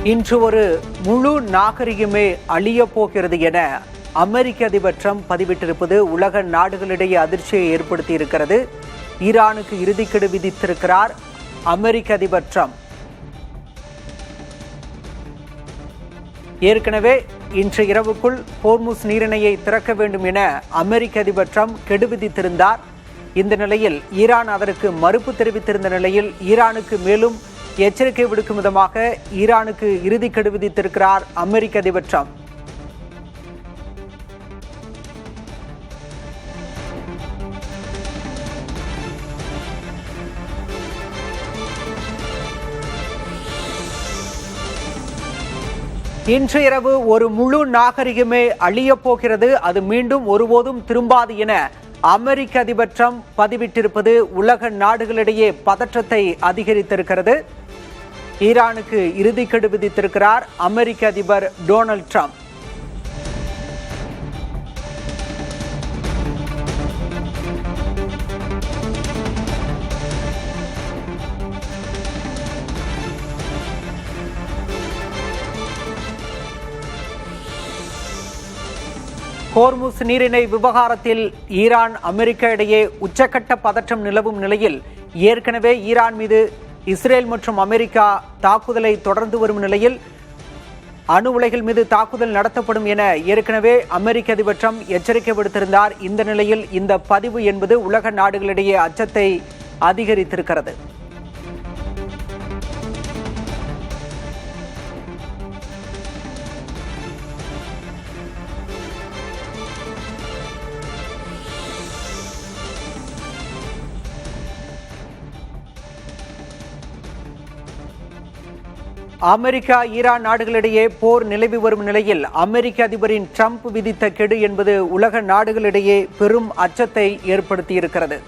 இன்று ஒரு முழு நாகரிகமே அழியப் போகிறது என அமெரிக்க அதிபர் ட்ரம்ப் பதிவிட்டிருப்பது உலக நாடுகளிடையே அதிர்ச்சியை ஏற்படுத்தி இருக்கிறது. ஈரானுக்கு இறுதிக்கெடு விதித்திருக்கிறார் அமெரிக்க அதிபர் ட்ரம்ப். ஏற்கனவே இன்று இரவுக்குள் ஹோர்முஸ் நீரிணையை திறக்க வேண்டும் என அமெரிக்க அதிபர் ட்ரம்ப் கெடு விதித்திருந்தார். இந்த நிலையில் ஈரான் அதற்கு மறுப்பு தெரிவித்திருந்த நிலையில் ஈரானுக்கு மேலும் எச்சரிக்கை விடுக்கும் விதமாக ஈரானுக்கு இறுதிக்கெடு விதித்திருக்கிறார் அமெரிக்க அதிபர் ட்ரம்ப். இன்று இரவு ஒரு முழு நாகரிகமே அழியப் போகிறது, அது மீண்டும் ஒருபோதும் திரும்பாது என அமெரிக்க அதிபர் ட்ரம்ப் பதிவிட்டிருப்பது உலக நாடுகளிடையே பதற்றத்தை அதிகரித்திருக்கிறது. ஈரானுக்கு இறுதிக்கெடு விதித்திருக்கிறார் அமெரிக்க அதிபர் டொனால்ட் ட்ரம்ப். ஹோர்முஸ் நீரிணை விவகாரத்தில் ஈரான் அமெரிக்கா இடையே உச்சக்கட்ட பதற்றம் நிலவும் நிலையில் ஏற்கனவே ஈரான் மீது இஸ்ரேல் மற்றும் அமெரிக்கா தாக்குதலை தொடர்ந்து வரும் நிலையில் அணு உலைகள் மீது தாக்குதல் நடத்தப்படும் என ஏற்கனவே அமெரிக்க அதிபர் ட்ரம்ப் எச்சரிக்கை விடுத்திருந்தார். இந்த நிலையில் இந்த பதிவு என்பது உலக நாடுகளிடையே அச்சத்தை அதிகரித்திருக்கிறது. அமெரிக்கா ஈரான் நாடுகளிடையே போர் நிலவி வரும் நிலையில் அமெரிக்க அதிபரின் ட்ரம்ப் விதித்த கெடு என்பது உலக நாடுகளிடையே பெரும் அச்சத்தை ஏற்படுத்தியிருக்கிறது.